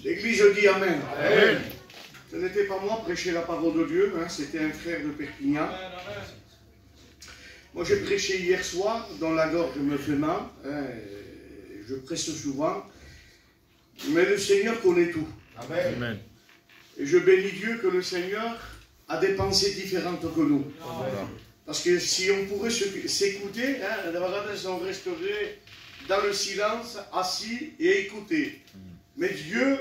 L'Église dit Amen. Amen. Ce n'était pas moi prêcher la parole de Dieu, hein, c'était un frère de Perpignan. Moi j'ai prêché hier soir, dans la gorge me fait mal, hein, je prêche souvent, mais le Seigneur connaît tout. Amen. Amen. Et je bénis Dieu que le Seigneur a des pensées différentes que nous. Amen. Parce que si on pourrait s'écouter, hein, on resterait dans le silence, assis et écouter. Mais Dieu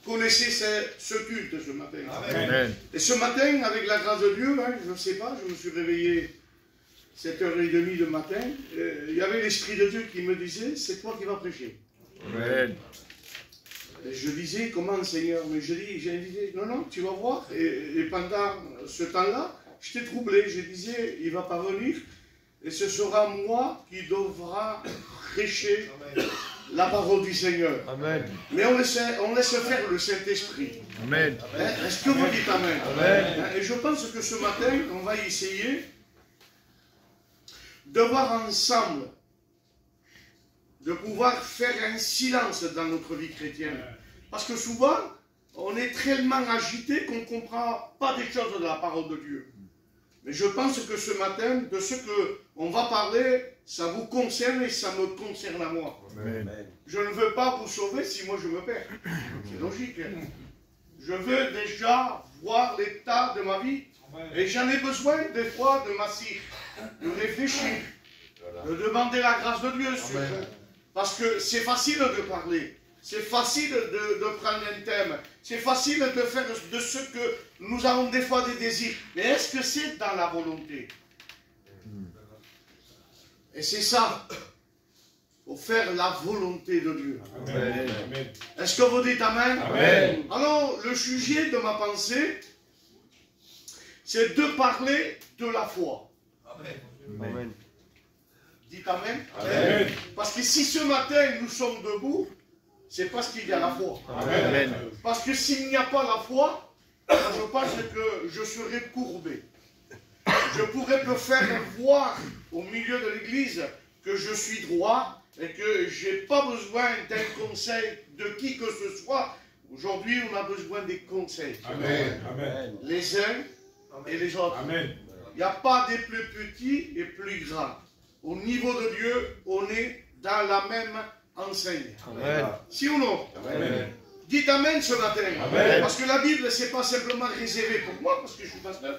connaissait ce culte ce matin. Amen. Et ce matin, avec la grâce de Dieu, hein, je ne sais pas, je me suis réveillé 7h30 le matin, il y avait l'Esprit de Dieu qui me disait, c'est toi qui vas prêcher. Amen. Et je disais, comment Seigneur? Mais j'ai dit, non, non, tu vas voir. Et pendant ce temps-là, j'étais troublé. Je disais, il ne va pas venir. Et ce sera moi qui devra prêcher la parole du Seigneur. Amen. Mais on laisse faire le Saint-Esprit. Amen. Est-ce que vous dites Amen? Amen. Et je pense que ce matin, on va essayer de voir ensemble, de pouvoir faire un silence dans notre vie chrétienne. Parce que souvent, on est tellement agité qu'on ne comprend pas des choses de la parole de Dieu. Mais je pense que ce matin, de ce qu'on va parler, ça vous concerne et ça me concerne à moi. Amen. Je ne veux pas vous sauver si moi je me perds. C'est logique. Hein? Je veux déjà voir l'état de ma vie. Et j'en ai besoin des fois de m'asseoir, de réfléchir, de demander la grâce de Dieu. Parce que c'est facile de parler. C'est facile de prendre un thème. C'est facile de faire de ce que nous avons des fois des désirs. Mais est-ce que c'est dans la volonté? Et c'est ça. Il faut faire la volonté de Dieu. Est-ce que vous dites Amen? Amen. Alors, le sujet de ma pensée, c'est de parler de la foi. Amen. Amen. Dites Amen. Amen. Parce que si ce matin nous sommes debout, c'est parce qu'il y a la foi. Amen. Parce que s'il n'y a pas la foi, je pense que je serai courbé. Je pourrais me faire voir au milieu de l'église que je suis droit et que je n'ai pas besoin d'un conseil de qui que ce soit. Aujourd'hui, on a besoin des conseils. Amen. Amen. Les uns et les autres. Amen. Il n'y a pas des plus petits et plus grands. Au niveau de Dieu, on est dans la même enseigne. Amen. Si ou non? Amen. Dites Amen ce matin. Amen. Parce que la Bible, ce n'est pas simplement réservé pour moi, parce que je suis pasteur.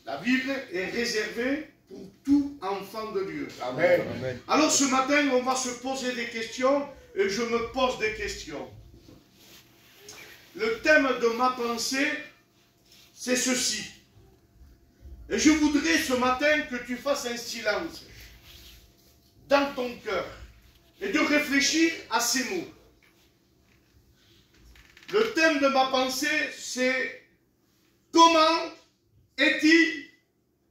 La Bible est réservée pour tout enfant de Dieu. Amen. Amen. Alors ce matin, on va se poser des questions, et je me pose des questions. Le thème de ma pensée, c'est ceci. Et je voudrais ce matin que tu fasses un silence dans ton cœur et de réfléchir à ces mots. Le thème de ma pensée, c'est comment est-il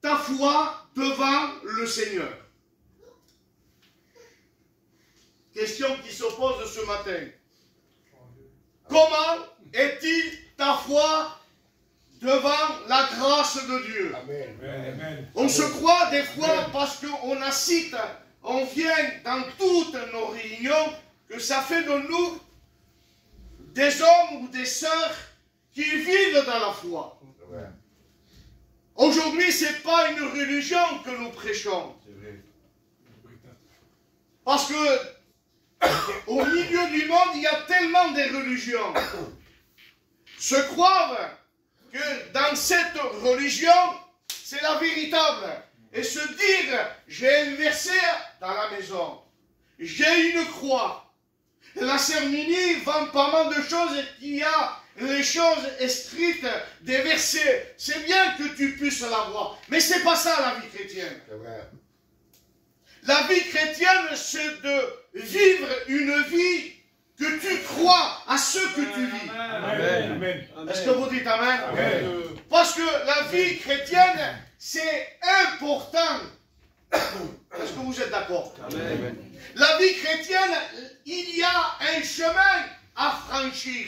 ta foi devant le Seigneur? Question qui se pose ce matin. Comment est-il ta foi devant la grâce de Dieu? Amen. Amen. On se croit des fois parce qu'on assiste, on vient dans toutes nos réunions, que ça fait de nous des hommes ou des sœurs qui vivent dans la foi. Aujourd'hui, ce n'est pas une religion que nous prêchons. Parce que au milieu du monde, il y a tellement de religions. Se croire que dans cette religion, c'est la véritable. Et se dire, j'ai un verset dans la maison, j'ai une croix. La sœur Nini vend pas mal de choses et qu'il y a les choses strictes des versets. C'est bien que tu puisses l'avoir, mais c'est pas ça la vie chrétienne. La vie chrétienne, c'est de vivre une vie que tu crois à ce que tu vis. Amen. Est-ce que vous dites Amen? Amen. Parce que la vie chrétienne, c'est important. Est-ce que vous êtes d'accord? La vie chrétienne, il y a un chemin à franchir.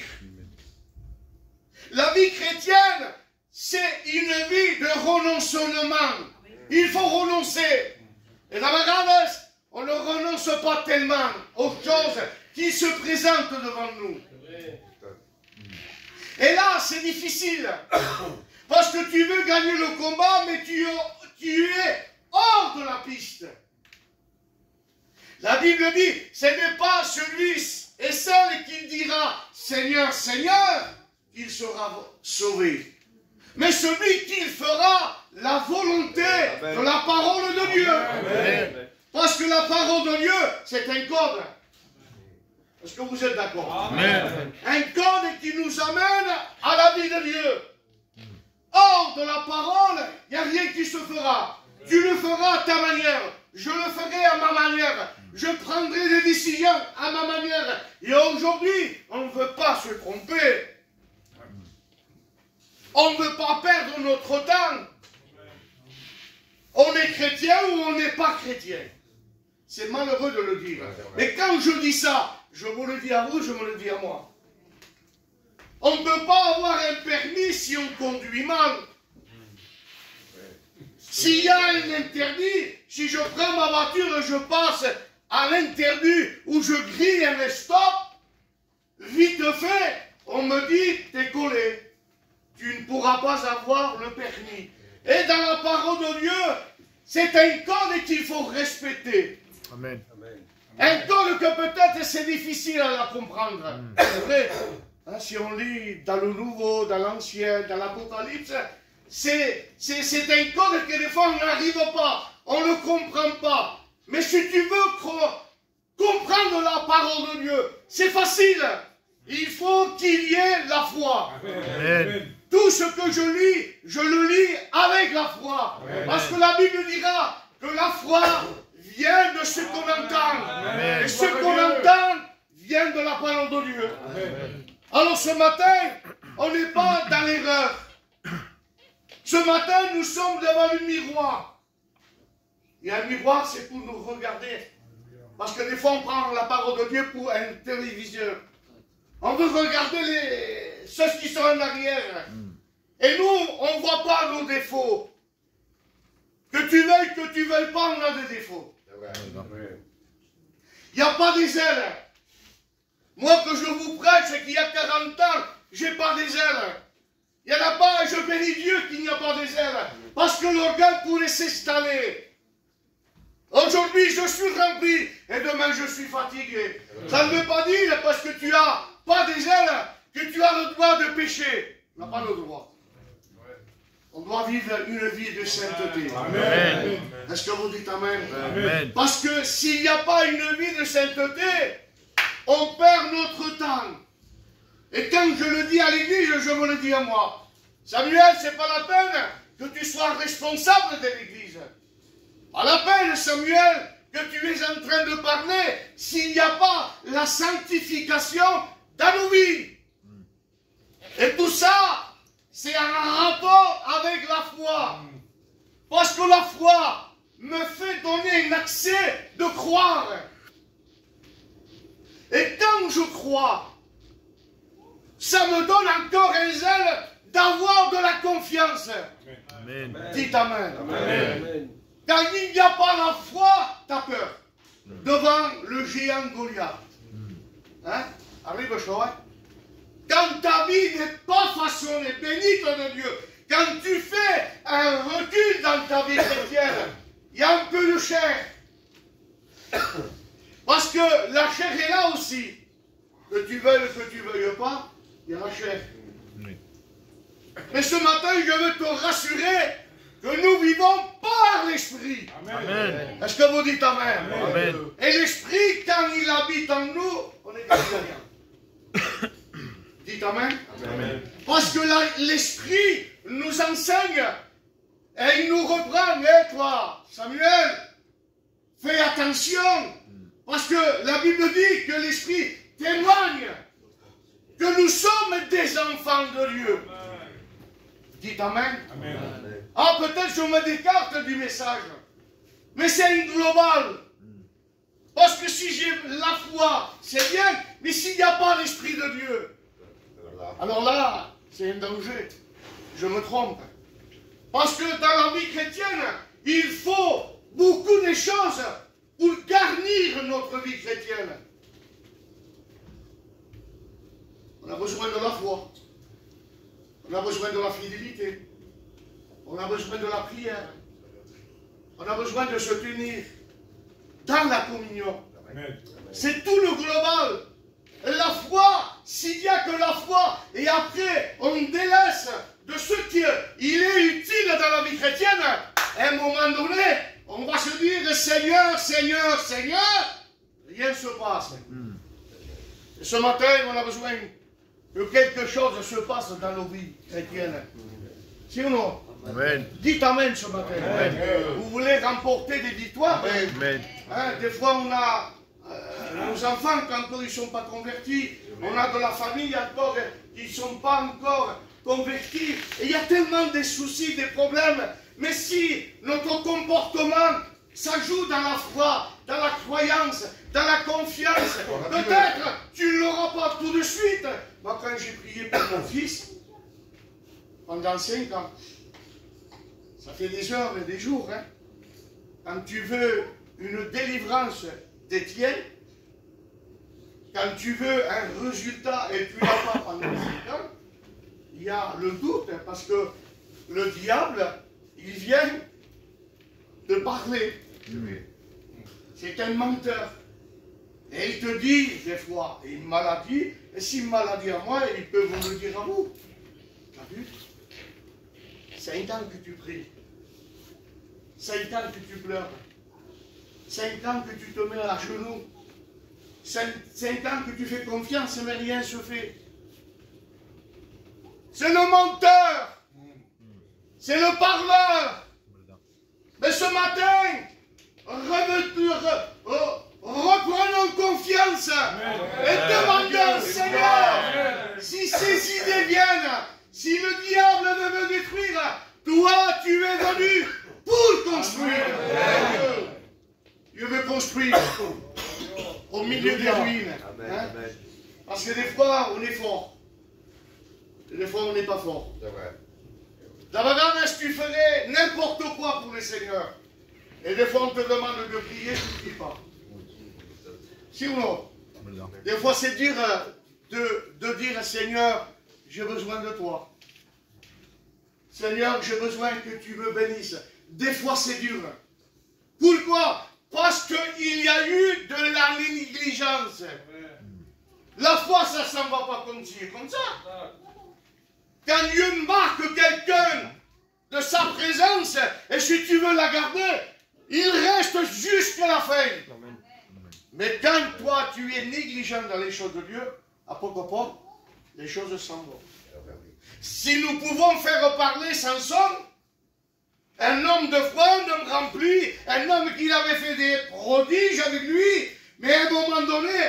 La vie chrétienne, c'est une vie de renoncement. Il faut renoncer. Et la vegades, on ne renonce pas tellement aux choses qui se présente devant nous. Et là, c'est difficile. Parce que tu veux gagner le combat, mais tu es hors de la piste. La Bible dit, ce n'est pas celui et celle qui dira Seigneur, Seigneur, qu'il sera sauvé. Mais celui qui fera la volonté de la parole de Dieu. Amen. Parce que la parole de Dieu, c'est un code. Est-ce que vous êtes d'accord? Un code qui nous amène à la vie de Dieu. Hors de la parole, il n'y a rien qui se fera. Tu le feras à ta manière. Je le ferai à ma manière. Je prendrai des décisions à ma manière. Et aujourd'hui, on ne veut pas se tromper. On ne veut pas perdre notre temps. On est chrétien ou on n'est pas chrétien. C'est malheureux de le dire. Mais quand je dis ça, je vous le dis à vous, je me le dis à moi. On ne peut pas avoir un permis si on conduit mal. S'il y a un interdit, si je prends ma voiture et je passe à l'interdit où je grille un stop, vite fait, on me dit, t'es collé. Tu ne pourras pas avoir le permis. Et dans la parole de Dieu, c'est un code qu'il faut respecter. Amen. Un code que peut-être c'est difficile à la comprendre. C'est vrai. Hein, si on lit dans le Nouveau, dans l'Ancien, dans l'Apocalypse, c'est un code que des fois on n'arrive pas. On ne le comprend pas. Mais si tu veux comprendre la parole de Dieu, c'est facile. Il faut qu'il y ait la foi. Amen. Tout ce que je lis, je le lis avec la foi. Amen. Parce que la Bible dira que la foi vient de ce qu'on entend. Amen. Et ce qu'on entend vient de la parole de Dieu. Amen. Alors ce matin, on n'est pas dans l'erreur. Ce matin, nous sommes devant le miroir. Et un miroir, c'est pour nous regarder. Parce que des fois, on prend la parole de Dieu pour un téléviseur. On veut regarder ceux qui sont en arrière. Et nous, on ne voit pas nos défauts. Que tu veuilles pas, on a des défauts. Il n'y a pas des ailes. Moi, que je vous prêche, c'est qu'il y a 40 ans, je n'ai pas des ailes. Il n'y en a pas, et je bénis Dieu qu'il n'y a pas des ailes. Parce que l'orgueil pourrait s'installer. Aujourd'hui, je suis rempli, et demain, je suis fatigué. Ça ne veut pas dire, parce que tu n'as pas des ailes, que tu as le droit de pécher. On n'a pas le droit. On doit vivre une vie de sainteté. Amen. Est-ce que vous dites Amen? Amen. Parce que s'il n'y a pas une vie de sainteté, on perd notre temps. Et quand je le dis à l'église, je me le dis à moi. Samuel, c'est pas la peine que tu sois responsable de l'église. Pas la peine, Samuel, que tu es en train de parler s'il n'y a pas la sanctification dans nos vies. Et tout ça, c'est un rapport avec la foi. Parce que la foi me fait donner un accès de croire. Et quand je crois, ça me donne encore un zèle d'avoir de la confiance. Amen. Dites Amen. Amen. Quand il n'y a pas la foi, tu as peur. Devant le géant Goliath. Hein? Arrive chaud, hein? Quand ta vie n'est pas façonnée, bénite de Dieu, quand tu fais un recul dans ta vie chrétienne, il y a un peu de chair. Parce que la chair est là aussi. Que tu veuilles ou que tu ne veuilles pas, il y a la chair. Oui. Mais ce matin, je veux te rassurer que nous vivons par l'Esprit. Amen. Est-ce que vous dites Amen? Amen. Et l'Esprit, quand il habite en nous, on est chrétien. Dites Amen. Amen. Parce que l'Esprit nous enseigne et il nous reprend. Et toi, Samuel, fais attention. Parce que la Bible dit que l'Esprit témoigne que nous sommes des enfants de Dieu. Dites Amen. Amen. Ah, peut-être je me décarte du message. Mais c'est une globale. Parce que si j'ai la foi, c'est bien. Mais s'il n'y a pas l'Esprit de Dieu, alors là, c'est un danger. Je me trompe. Parce que dans la vie chrétienne, il faut beaucoup de choses pour garnir notre vie chrétienne. On a besoin de la foi. On a besoin de la fidélité. On a besoin de la prière. On a besoin de se tenir dans la communion. C'est tout le global. La foi, s'il n'y a que la foi, et après on délaisse de ce qui est utile dans la vie chrétienne, à un moment donné, on va se dire Seigneur, Seigneur, Seigneur, rien ne se passe. Et ce matin, on a besoin que quelque chose se passe dans nos vies chrétiennes. Si ou non? Amen. Dites Amen ce matin. Amen. Vous voulez remporter des victoires? Amen. Hein, des fois, on a nos enfants qui encore ils ne sont pas convertis. On a de la famille encore qui ne sont pas encore convertis. Et il y a tellement de soucis, des problèmes. Mais si notre comportement s'ajoute dans la foi, dans la croyance, dans la confiance, peut-être tu ne l'auras pas tout de suite. Moi, quand j'ai prié pour mon fils, pendant 5 ans, ça fait des heures et des jours, hein. Quand tu veux une délivrance d'Étienne, quand tu veux un résultat et tu ne l'as pas pendant 5 ans, il y a le doute, hein, parce que le diable, il vient de parler. C'est un menteur. Et il te dit, des fois, une maladie, et si une maladie à moi, il peut vous le dire à vous. Tu as vu? 5 ans que tu pries. 5 ans que tu pleures. 5 ans que tu te mets à genoux. 5 ans que tu fais confiance, mais rien ne se fait. C'est le menteur. C'est le parleur. Mais ce matin, reprenons confiance et demandons, Seigneur, si ces idées viennent, si le diable veut me détruire, toi, tu es venu pour construire. Dieu veut construire au milieu des ruines. Hein? Parce que des fois, on est fort. Et des fois, on n'est pas fort. D'abord, est-ce que tu ferais n'importe quoi pour le Seigneur? Et des fois, on te demande de prier, tu ne pries pas. Si ou non? Des fois, c'est dur de dire, Seigneur, j'ai besoin de toi. Seigneur, j'ai besoin que tu me bénisses. Des fois, c'est dur. Pourquoi? Parce qu'il y a eu de la négligence. La foi, ça ne s'en va pas comme ça. Quand Dieu marque quelqu'un de sa présence, et si tu veux la garder, il reste jusqu'à la fin. Mais quand toi, tu es négligent dans les choses de Dieu, à poco à poco, les choses s'en vont. Si nous pouvons faire parler Samson, un homme de foi, un homme rempli, un homme qui avait fait des prodiges avec lui, mais à un moment donné,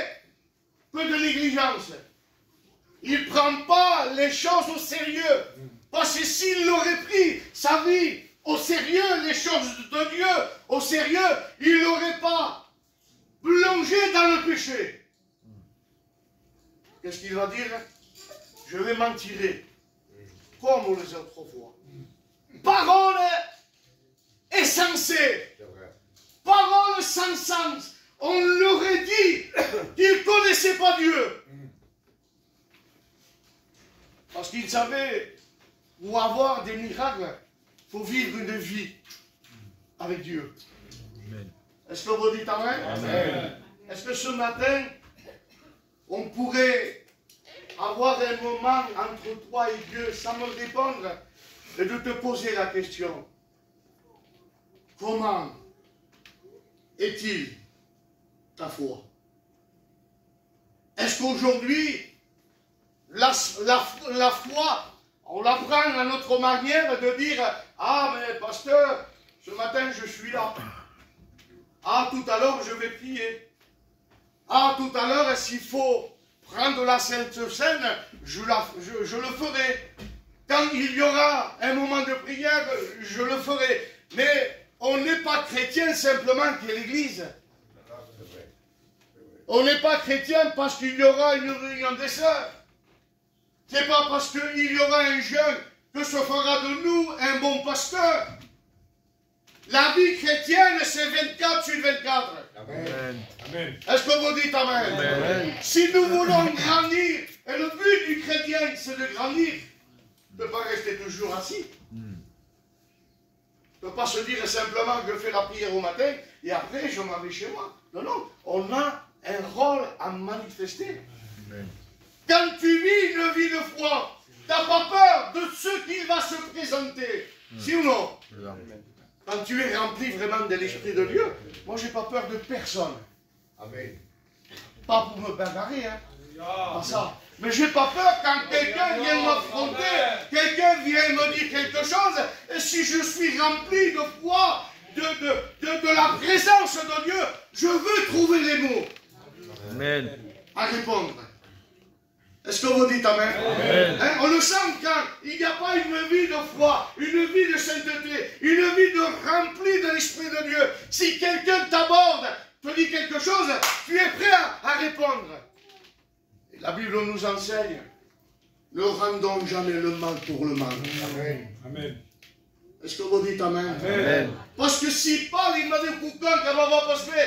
peu de négligence. Il ne prend pas les choses au sérieux. Parce que s'il aurait pris sa vie au sérieux, les choses de Dieu au sérieux, il n'aurait pas plongé dans le péché. Qu'est-ce qu'il va dire? Je vais m'en tirer, comme les autres fois. Parole insensée. Parole sans sens. On l'aurait dit qu'il ne connaissait pas Dieu. Parce qu'il savait, pour avoir des miracles, il faut vivre une vie avec Dieu. Est-ce que vous dites Amen? Amen. Est-ce que ce matin, on pourrait avoir un moment entre toi et Dieu sans me répondre et de te poser la question? Comment est-il ta foi? Est-ce qu'aujourd'hui, la foi, on la prend à notre manière de dire « Ah, mais pasteur, ce matin je suis là. Ah, tout à l'heure je vais prier. Ah, tout à l'heure, s'il faut prendre la Sainte Seine, je le ferai. Quand il y aura un moment de prière, je le ferai. » Mais on n'est pas chrétien simplement qu'à l'église. On n'est pas chrétien parce qu'il y aura une réunion des sœurs. C'est pas parce qu'il y aura un jeûne que se fera de nous un bon pasteur. La vie chrétienne, c'est 24 sur 24. Amen. Amen. Est-ce que vous dites Amen? Amen. Si nous voulons grandir, et le but du grandir. Ne pas rester toujours assis. Ne pas se dire simplement que je fais la prière au matin et après je m'en vais chez moi. Non, non, on a un rôle à manifester. Amen. Quand tu vis une vie de foi, tu n'as pas peur de ce qui va se présenter. Si ou non? Amen. Quand tu es rempli vraiment de l'Esprit de Dieu, moi je n'ai pas peur de personne. Amen. Pas pour me bagarrer, hein. Pas ça. Mais je n'ai pas peur quand quelqu'un vient m'affronter, quelqu'un vient me dire quelque chose, et si je suis rempli de foi, de la présence de Dieu, je veux trouver les mots. Amen. À répondre. Est-ce que vous dites Amen? Amen. Hein, on le sent quand il n'y a pas une vie de foi, une vie de sainteté, une vie de remplie de l'Esprit de Dieu. Si quelqu'un t'aborde, te dit quelque chose, tu es prêt à répondre. Et la Bible nous enseigne, ne rendons jamais le mal pour le mal. Amen. Amen. Est-ce que vous dites Amen? Amen. Parce que si Paul il m'a dit pourquoi quand on va passer,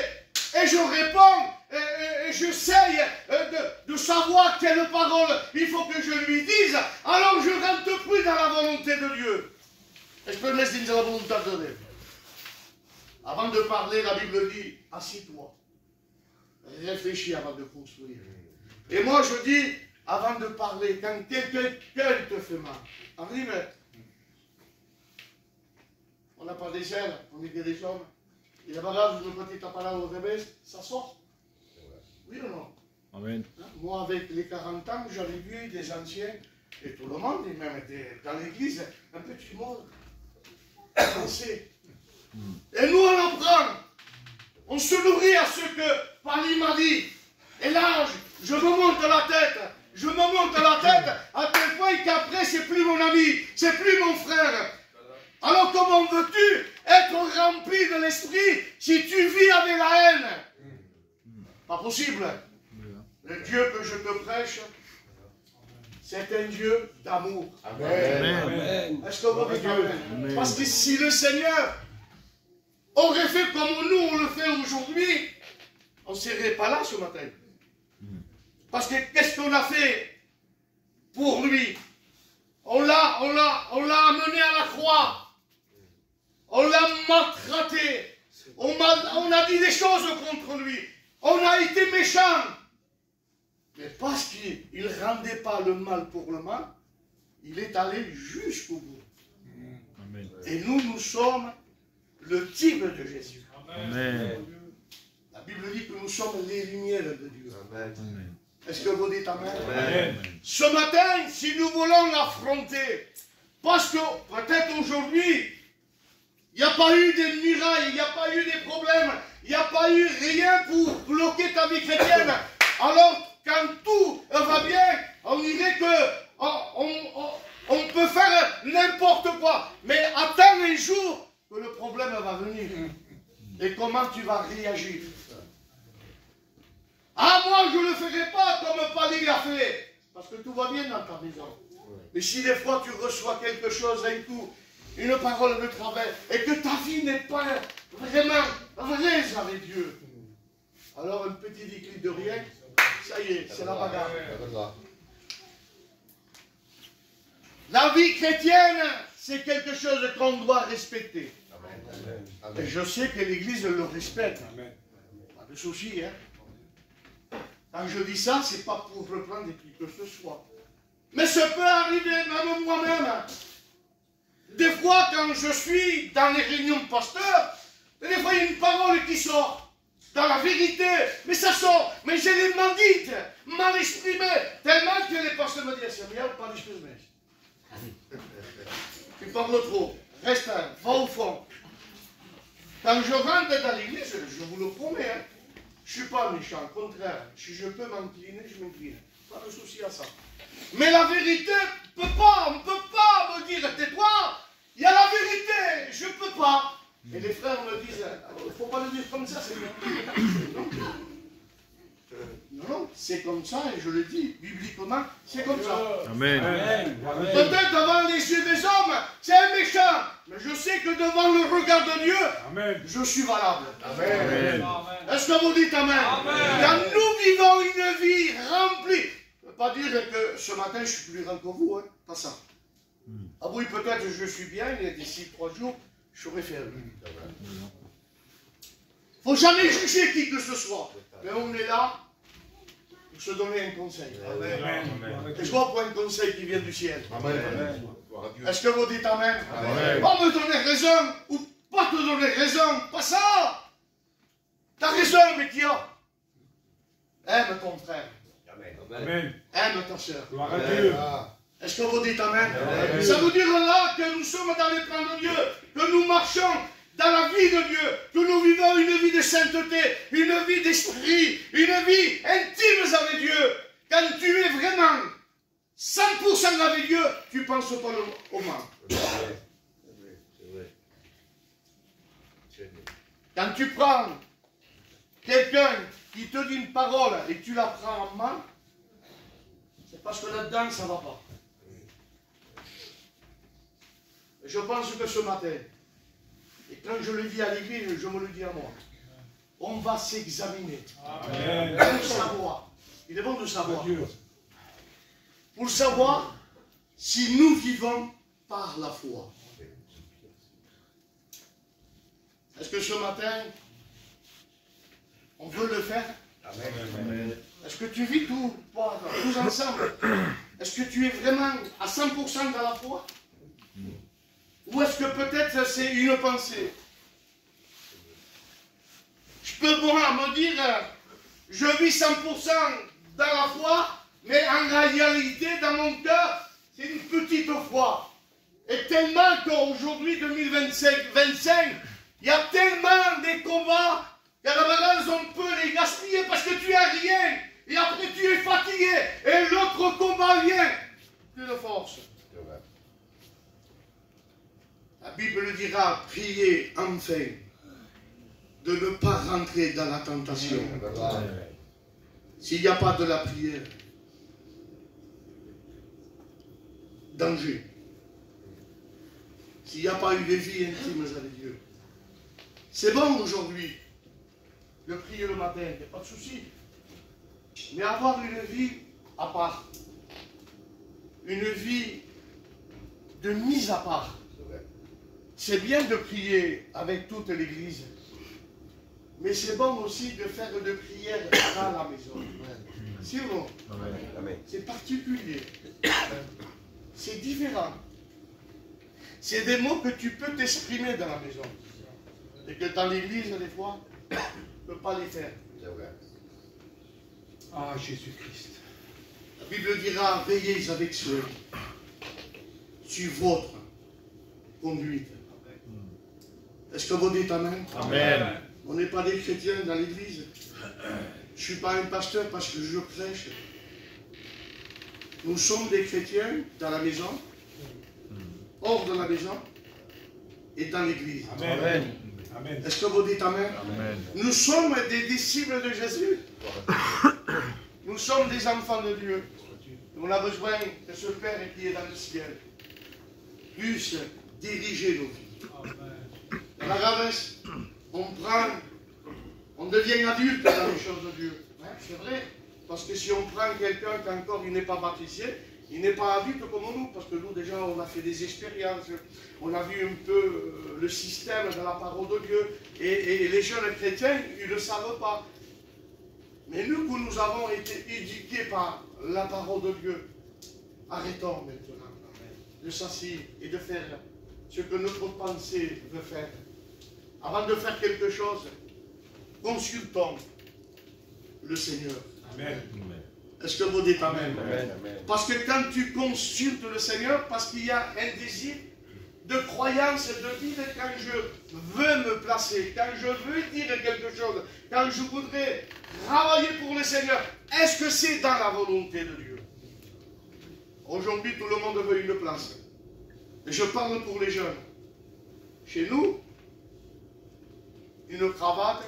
et je réponds, et j'essaye de savoir quelle parole il faut que je lui dise, alors je ne rentre plus dans la volonté de Dieu. Est-ce que je me dis dans la volonté de Dieu? Avant de parler, la Bible dit, assis-toi, réfléchis avant de construire. Et moi je dis, avant de parler, quand quelqu'un te fait mal, arrive, on n'a pas des ailes, on est que des hommes. Et la bagage de petite parole au revers, ça sort. Oui ou non? Amen. Moi, avec les 40 ans, j'avais vu des anciens, et tout le monde, et même dans l'église, un petit monde français. Et nous, on apprend. On se nourrit à ce que Pali m'a dit. Et là, je me monte la tête. Je me monte la tête à tel point qu'après, c'est plus mon ami, c'est plus mon frère. Alors comment veux-tu être rempli de l'esprit si tu vis avec la haine? Pas possible. Le Dieu que je te prêche, c'est un Dieu d'amour. Amen. Est-ce que vous dites Amen? Parce que si le Seigneur aurait fait comme nous on le fait aujourd'hui, on ne serait pas là ce matin. Parce que qu'est-ce qu'on a fait pour lui? On l'a amené à la croix. On l'a maltraité. On a dit des choses contre lui. On a été méchants. Mais parce qu'il ne rendait pas le mal pour le mal, il est allé jusqu'au bout. Amen. Et nous sommes le type de Jésus. Amen. La Bible dit que nous sommes les lumières de Dieu. Amen. Est-ce que vous dites Amen? Amen. Ce matin, si nous voulons l'affronter, parce que peut-être aujourd'hui, il n'y a pas eu des murailles, il n'y a pas eu des problèmes, il n'y a pas eu rien pour bloquer ta vie chrétienne. Alors, quand tout va bien, on dirait que on peut faire n'importe quoi. Mais attends un jour que le problème va venir. Et comment tu vas réagir? Ah, moi, je ne le ferai pas comme Pali l'a fait. Parce que tout va bien dans ta maison. Mais si des fois tu reçois quelque chose, un coup, une parole de travers, et que ta vie n'est pas vraiment vraie avec Dieu, alors un petit déclic de rien, ça y est, c'est la bagarre. La vie chrétienne, c'est quelque chose qu'on doit respecter. Amen. Et je sais que l'Église le respecte. Amen. Pas de souci, hein. Quand je dis ça, c'est pas pour reprendre qui que ce soit. Mais ça peut arriver, même moi-même. Des fois, quand je suis dans les réunions de pasteurs, des fois, il y a une parole qui sort. Dans la vérité, mais ça sort. Mais je l'ai mal dite, mal exprimée. Tellement que les pasteurs me disent, c'est bien, pas d'exprimer. Tu parles trop. Reste, va au fond. Quand je rentre dans l'église, je vous le promets, hein, je ne suis pas méchant, au contraire. Si je peux m'incliner, je m'incline. Pas de souci à ça. Mais la vérité, on ne peut pas me dire, tais-toi, il y a la vérité, je ne peux pas. Et les frères me disent, il ne faut pas le dire comme ça, c'est bien. Non, c'est comme ça, et je le dis, bibliquement, c'est comme ça. Amen. Peut-être devant les yeux des hommes, c'est un méchant, mais je sais que devant le regard de Dieu, Amen, je suis valable. Amen. Est-ce que vous dites Amen? Amen. Quand nous vivons une vie remplie, veut pas dire que ce matin je suis plus grand que vous, hein. Pas ça. Ah oui, peut-être je suis bien, et d'ici 3 jours, je saurais faire. Faut jamais juger qui que ce soit. Mais on est là pour se donner un conseil. Amen. Et je vois pour un conseil qui vient du ciel. Amen. Est-ce que vous dites Amen? Amen. Pas me donner raison ou pas te donner raison. Pas ça. T'as raison, mais qui a? Aime ton frère. Amen. Aime ta soeur. Est-ce que vous dites Amen? Amen. Ça veut dire là que nous sommes dans les plans de Dieu, que nous marchons dans la vie de Dieu, que nous vivons une vie de sainteté, une vie d'esprit, une vie intime avec Dieu. Quand tu es vraiment 100% avec Dieu, tu ne penses pas au mal. Quand tu prends quelqu'un qui te dit une parole et tu la prends en main, c'est parce que là-dedans, ça ne va pas. Et je pense que ce matin, et quand je le dis à l'église, je me le dis à moi, on va s'examiner. Pour savoir. Il est bon de savoir. Pour savoir si nous vivons par la foi. Est-ce que ce matin, on veut le faire? Amen. Est-ce que tu vis tous ensemble? Est-ce que tu es vraiment à 100% dans la foi? Ou est-ce que peut-être c'est une pensée? Je peux moi me dire, je vis 100% dans la foi, mais en réalité, dans mon cœur, c'est une petite foi. Et tellement qu'aujourd'hui, 2025, il y a tellement de combats qu'à la balance, on peut les gaspiller parce que tu n'as rien. Et après, tu es fatigué. Et l'autre combat vient. Plus de force. La Bible dira, priez enfin de ne pas rentrer dans la tentation. S'il n'y a pas de la prière, danger. S'il n'y a pas une vie intime avec Dieu. C'est bon aujourd'hui de prier le matin, il n'y a pas de souci. Mais avoir une vie à part, une vie de mise à part. C'est bien de prier avec toute l'Église, mais c'est bon aussi de faire de prière dans la maison. C'est bon. C'est particulier. C'est différent. C'est des mots que tu peux t'exprimer dans la maison. Et que dans l'Église, des fois, tu ne peux pas les faire. Ah, Jésus-Christ. La Bible dira, veillez avec ceux sur votre conduite. Est-ce que vous dites Amen? Amen. On n'est pas des chrétiens dans l'église. Je ne suis pas un pasteur parce que je prêche. Nous sommes des chrétiens dans la maison, hors de la maison et dans l'église. Amen. Amen. Est-ce que vous dites Amen? Amen. Nous sommes des disciples de Jésus. Nous sommes des enfants de Dieu. On a besoin que ce Père qui est dans le ciel puisse diriger nos vies. Dans la gravesse, on devient adulte dans les choses de Dieu. Ouais, c'est vrai. Parce que si on prend quelqu'un qui encore il n'est pas baptisé, il n'est pas adulte comme nous, parce que nous déjà on a fait des expériences, on a vu un peu le système de la parole de Dieu, et les jeunes chrétiens, ils ne le savent pas. Mais nous, que nous avons été éduqués par la parole de Dieu, arrêtons maintenant de s'asseoir et de faire ce que notre pensée veut faire. Avant de faire quelque chose, consultons le Seigneur. Amen. Est-ce que vous dites Amen? Amen. Parce que quand tu consultes le Seigneur, parce qu'il y a un désir de croyance, de dire quand je veux me placer, quand je veux dire quelque chose, quand je voudrais travailler pour le Seigneur, est-ce que c'est dans la volonté de Dieu? Aujourd'hui, tout le monde veut une place. Et je parle pour les jeunes. Chez nous, une cravate,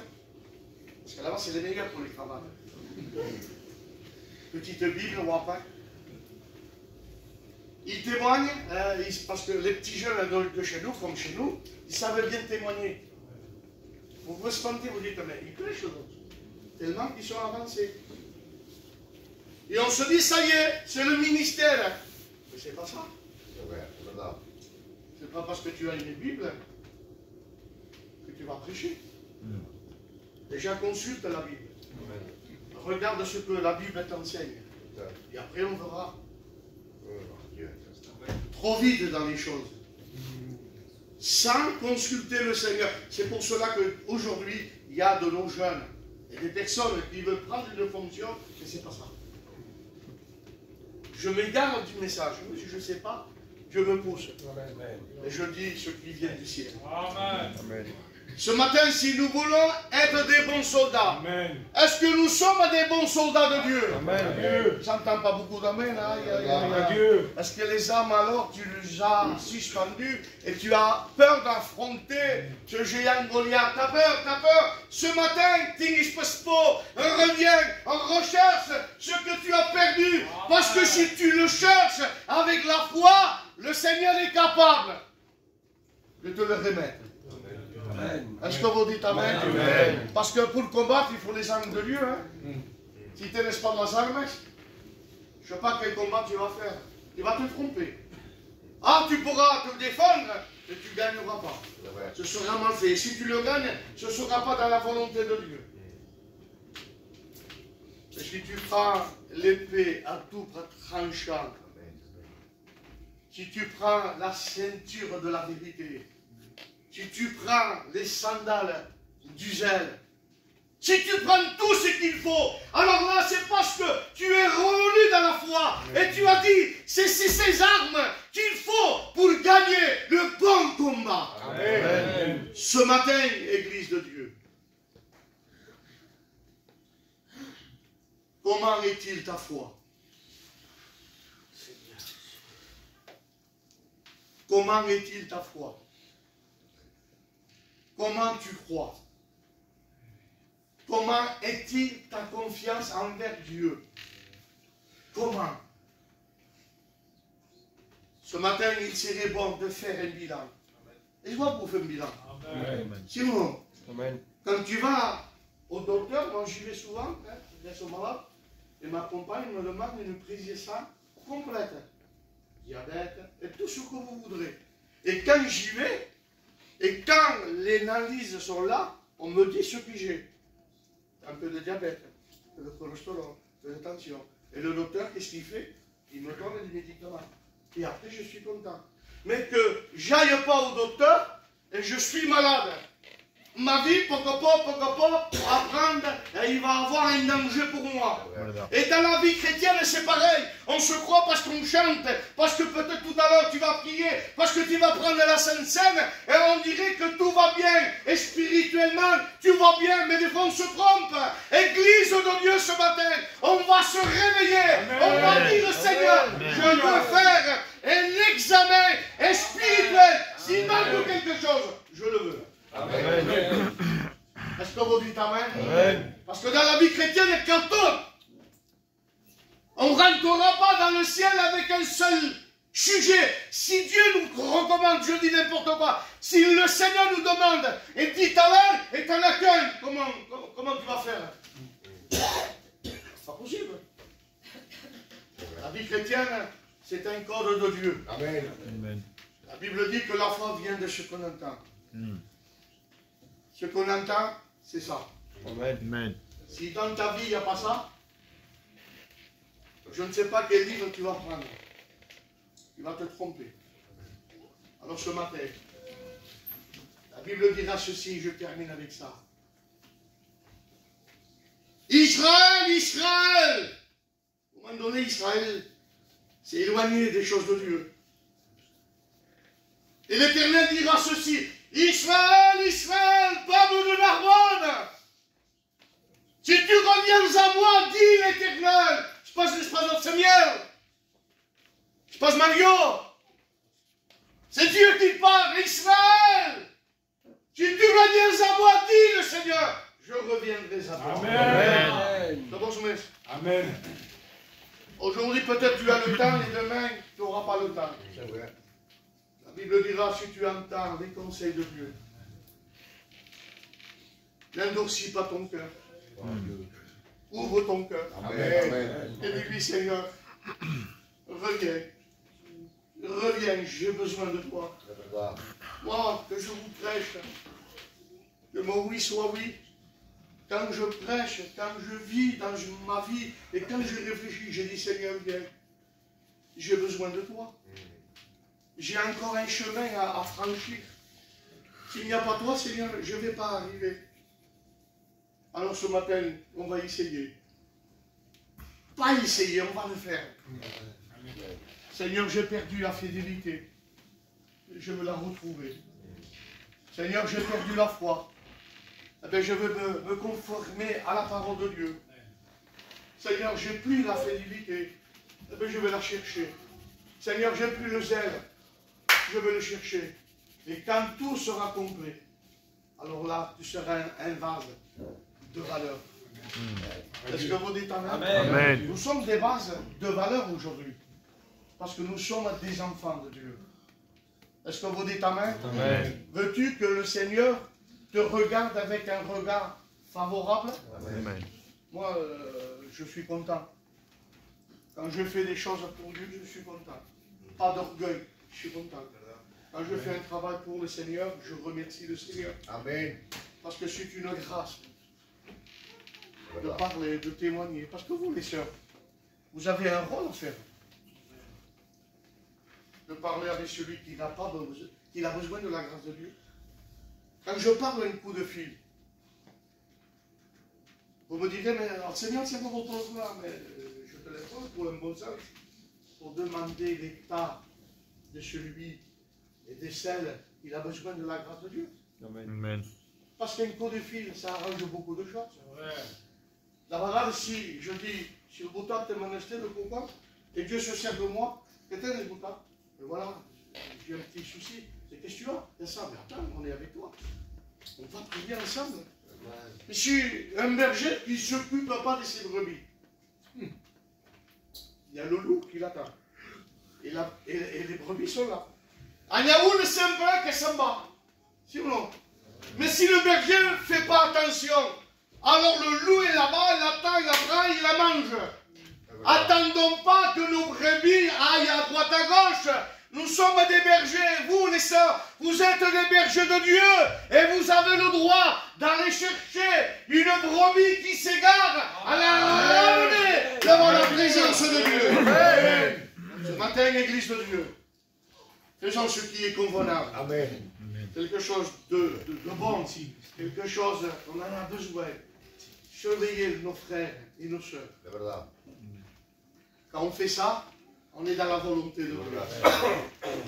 parce que là-bas, c'est les meilleurs pour les cravates. Petite Bible, ou après. Ils témoignent, parce que les petits jeunes de chez nous, comme chez nous, ils savent bien témoigner. Vous vous espantez, vous dites, mais ils prêchent d'autres. Tellement qu'ils sont avancés. Et on se dit, ça y est, c'est le ministère. Mais c'est pas ça. C'est pas parce que tu as une Bible que tu vas prêcher. Déjà consulte la Bible. Regarde ce que la Bible t'enseigne. Et après on verra. Trop vite dans les choses. Sans consulter le Seigneur. C'est pour cela qu'aujourd'hui, il y a de nos jeunes et des personnes qui veulent prendre une fonction, mais c'est pas ça. Je m'égare du message. Si je ne sais pas, Dieu me pousse. Et je dis ce qui vient du ciel. Amen. Ce matin, si nous voulons être des bons soldats, est-ce que nous sommes des bons soldats de Dieu? Amen. J'entends pas beaucoup d'amen. Hein? Est-ce que les âmes, alors, tu les as suspendues et tu as peur d'affronter ce géant Goliath? T'as peur. Ce matin, reviens, recherche ce que tu as perdu. Parce que si tu le cherches avec la foi, le Seigneur est capable de te le remettre. Est-ce que vous dites Amen? Amen. Parce que pour combattre, il faut les armes de Dieu. Hein? Si tu ne laisses pas les armes, je ne sais pas quel combat tu vas faire. Il va te tromper. Ah, tu pourras te défendre, mais tu ne gagneras pas. Ce sera mal fait. Et si tu le gagnes, ce ne sera pas dans la volonté de Dieu. Et si tu prends l'épée à tout tranchant, si tu prends la ceinture de la vérité, si tu prends les sandales du zèle, si tu prends tout ce qu'il faut, alors là c'est parce que tu es revenu dans la foi et tu as dit, c'est ces armes qu'il faut pour gagner le bon combat. Amen. Ce matin, Église de Dieu, comment est-il ta foi? Comment est-il ta foi? Comment tu crois? Comment est-il ta confiance envers Dieu? Comment? Ce matin, il serait bon de faire un bilan. Et je vois pour faire un bilan. Amen. Sinon, amen, quand tu vas au docteur, moi j'y vais souvent, hein, je laisse au malade, et ma compagne me demande une prise de sang complète. Diabète, et tout ce que vous voudrez. Et quand j'y vais, et quand les analyses sont là, on me dit ce que j'ai. Un peu de diabète, de cholestérol, de tension. Et le docteur, qu'est-ce qu'il fait? Il me donne des médicaments. Et après, je suis content. Mais que j'aille pas au docteur et je suis malade. Ma vie, apprendre, et il va avoir un danger pour moi. Et dans la vie chrétienne, c'est pareil. On se croit parce qu'on chante, parce que peut-être tout à l'heure tu vas prier, parce que tu vas prendre la Sainte Seine, et on dirait que tout va bien. Et spirituellement, tu vas bien, mais des fois on se trompe. Église de Dieu ce matin, on va se réveiller. Amen. On va dire, Seigneur, je veux faire un examen spirituel. S'il manque quelque chose, je le veux. Amen. Est-ce que vous dites Amen? Amen. Parce que dans la vie chrétienne, quand on ne rentrera pas dans le ciel avec un seul sujet. Si Dieu nous recommande, je dis n'importe quoi, si le Seigneur nous demande, et dit talent et t'en as qu'un, comment tu vas faire? C'est pas possible. La vie chrétienne, c'est un code de Dieu. Amen. Amen. La Bible dit que la foi vient de ce qu'on entend. Ce qu'on entend, c'est ça. Amen. Si dans ta vie, il n'y a pas ça, je ne sais pas quel livre tu vas prendre. Tu vas te tromper. Alors ce matin, la Bible dira ceci, je termine avec ça. Israël, Israël! À un moment donné, Israël s'est éloigné des choses de Dieu. Et l'Éternel dira ceci. Israël, Israël, peuple de Narbonne, si tu reviens à moi, dit l'Éternel, je passe notre Seigneur, je passe Mario, c'est Dieu qui parle, Israël, si tu reviens à moi, dit le Seigneur, je reviendrai à toi. Amen. Amen. Amen. Aujourd'hui, peut-être tu as le temps et demain, tu n'auras pas le temps. C'est vrai. La Bible dira, si tu entends les conseils de Dieu, n'endurcis pas ton cœur. Ouvre ton cœur. Amen. Et dis-lui, Seigneur, reviens. Reviens, j'ai besoin de toi. Moi, que je vous prêche, que mon oui soit oui. Quand je prêche, quand je vis dans ma vie, et quand je réfléchis, je dis, Seigneur, viens. J'ai besoin de toi. J'ai encore un chemin à franchir. S'il n'y a pas toi, Seigneur, je ne vais pas arriver. Alors ce matin, on va essayer. Pas essayer, on va le faire. Seigneur, j'ai perdu la fidélité. Je veux la retrouver. Seigneur, j'ai perdu la foi. Eh bien, je veux me conformer à la parole de Dieu. Seigneur, j'ai plus la fidélité. Eh bien, je vais la chercher. Seigneur, j'ai plus le zèle. Je vais le chercher. Et quand tout sera complet, alors là, tu seras un vase de valeur. Est-ce que vous dites Amen? Amen. Nous sommes des vases de valeur aujourd'hui. Parce que nous sommes des enfants de Dieu. Est-ce que vous dites Amen? Amen. Veux-tu que le Seigneur te regarde avec un regard favorable? Amen. Moi, je suis content. Quand je fais des choses pour Dieu, je suis content. Pas d'orgueil, je suis content. Quand je fais un travail pour le Seigneur, je remercie le Seigneur. Amen. Parce que c'est une grâce de parler, de témoigner. Parce que vous, les sœurs, vous avez un rôle à faire. De parler avec celui qui n'a pas besoin, qui a besoin de la grâce de Dieu. Quand je parle un coup de fil, vous me direz, mais alors, Seigneur, c'est pas votre choix, mais je téléphone pour un bon sens, pour demander l'état de celui et de celle qui a besoin de la grâce de Dieu. Amen. Parce qu'un coup de fil, ça arrange beaucoup de choses. La valeur, si je dis, si le bouton te monasté de pourquoi, et Dieu se sert de moi, peut-être le bouton. Et voilà, j'ai un petit souci. C'est qu'est-ce que tu as? Et ça, mais attends, on est avec toi. On va prier ensemble. Je suis un berger qui ne s'occupe pas de ses brebis. Il y a le loup qui l'attend. Et les brebis sont là. Il y a où le sympa qui s'en bat? Si ou non? Mais si le berger ne fait pas attention, alors le loup est là-bas, il l'attend, il la prend, il la mange. Attendons pas que nos brebis aillent à droite à gauche. Nous sommes des bergers, vous les sœurs, vous êtes des bergers de Dieu et vous avez le droit d'aller chercher une brebis qui s'égare à la ramener devant la présence de Dieu. Ce matin, l'église de Dieu, faisons ce qui est convenable. Amen. Quelque chose de bon, quelque chose qu'on en a besoin. Surveiller nos frères et nos sœurs. C'est vrai. Quand on fait ça, on est dans la volonté de Dieu.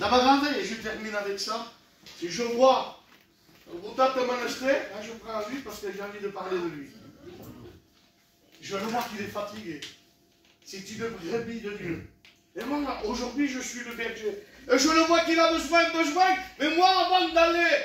D'abord, et je termine avec ça, si je vois le bouton de monastère, je prends lui parce que j'ai envie de parler de lui. Je le vois qu'il est fatigué. C'est une brebis de Dieu. Et moi, aujourd'hui, je suis le berger. Et je le vois qu'il a besoin, mais moi, avant d'aller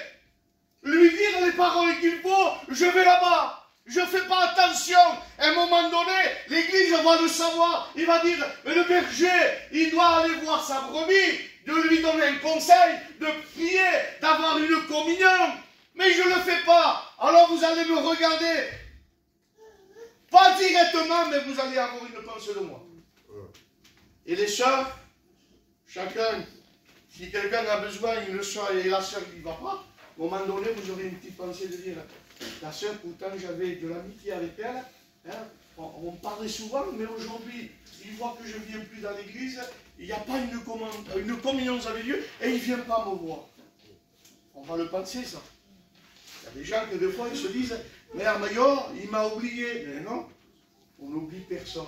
lui dire les paroles qu'il faut, je vais là-bas. Je ne fais pas attention. À un moment donné, l'église va le savoir. Il va dire, mais le berger, il doit aller voir sa brebis, de lui donner un conseil, de prier, d'avoir une communion. Mais je ne le fais pas. Alors vous allez me regarder. Pas directement, mais vous allez avoir une pensée de moi. Et les sœurs, chacun, si quelqu'un a besoin, une sœur et la sœur qui ne va pas, à un moment donné, vous aurez une petite pensée de dire, la sœur, pourtant j'avais de l'amitié avec elle, hein, on parlait souvent, mais aujourd'hui, il voit que je ne viens plus dans l'église, il n'y a pas une communion avec Dieu, et il ne vient pas me voir. On va le penser, ça. Il y a des gens que des fois, ils se disent, Mère Mayor, il m'a oublié. Mais non, on n'oublie personne.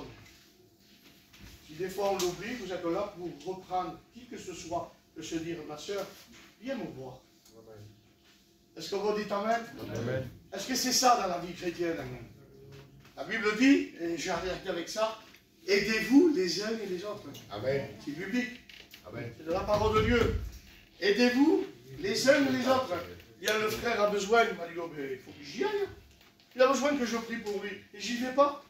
Si des fois on l'oublie, vous êtes là pour reprendre qui que ce soit, de se dire, ma soeur, viens me voir. Est-ce que vous dites Amen? Amen. Est-ce que c'est ça dans la vie chrétienne? La Bible dit, et j'arrête avec ça, aidez-vous les uns et les autres. Amen. C'est biblique. Amen. C'est de la parole de Dieu. Aidez-vous les uns et les autres. Il y a le frère a besoin, il m'a dit, oh, mais il faut que j'y aille. Il a besoin que je prie pour lui. Et j'y vais pas.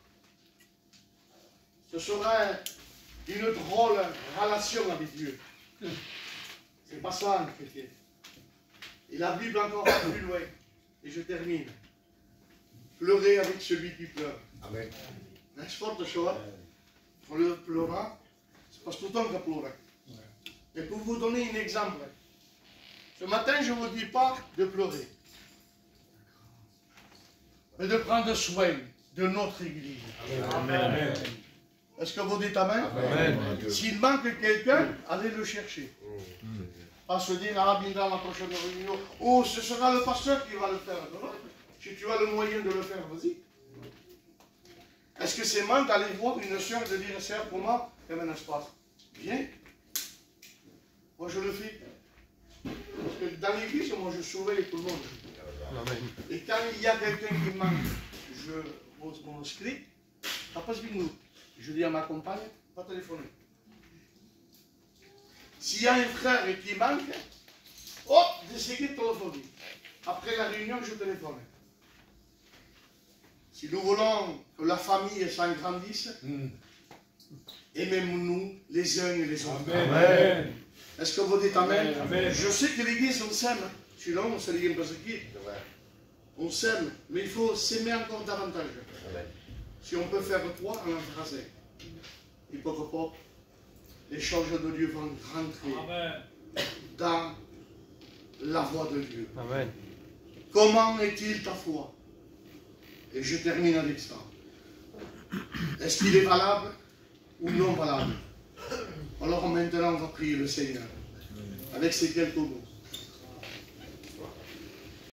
Ce sera une drôle relation avec Dieu. C'est pas ça un chrétien. Et la Bible encore va plus loin. Et je termine. Pleurez avec celui qui pleure. Amen. C'est fort de choix. On le pleura. C'est parce que tout le temps qu'on pleure. Et pour vous donner un exemple, ce matin, je ne vous dis pas de pleurer, mais de prendre soin de notre Église. Amen. Est-ce que vous dites Amen? Amen. S'il manque quelqu'un, allez le chercher. Pas se dire, ah, bien dans la prochaine réunion, oh, ce sera le pasteur qui va le faire. Non, non. Si tu as le moyen de le faire, vas-y. Est-ce que c'est mal d'aller voir une soeur et de dire, sœur, comment ça se passe? Viens. Moi, je le fais. Parce que dans l'église, moi, je surveille tout le monde. Amen. Et quand il y a quelqu'un qui manque, je pose mon script, ça passe 10 minutes. Je dis à ma compagne, pas téléphoner. S'il y a un frère qui manque, hop, j'essaie de téléphoner. Après la réunion, je téléphone. Si nous voulons que la famille s'agrandisse, aimons-nous les uns et les autres. Amen. Est-ce que vous dites Amen? Amen. Je sais que l'église, on s'aime. Sinon, on s'aime pas ce qui. On s'aime, mais il faut s'aimer encore davantage. Amen. Si on peut faire 3, on en fera 5. Et peu importe, les choses de Dieu vont rentrer dans la voie de Dieu. Amen. Comment est-il ta foi? Et je termine avec ça. Est-ce qu'il est valable ou non valable? Alors maintenant, on va prier le Seigneur avec ces quelques mots.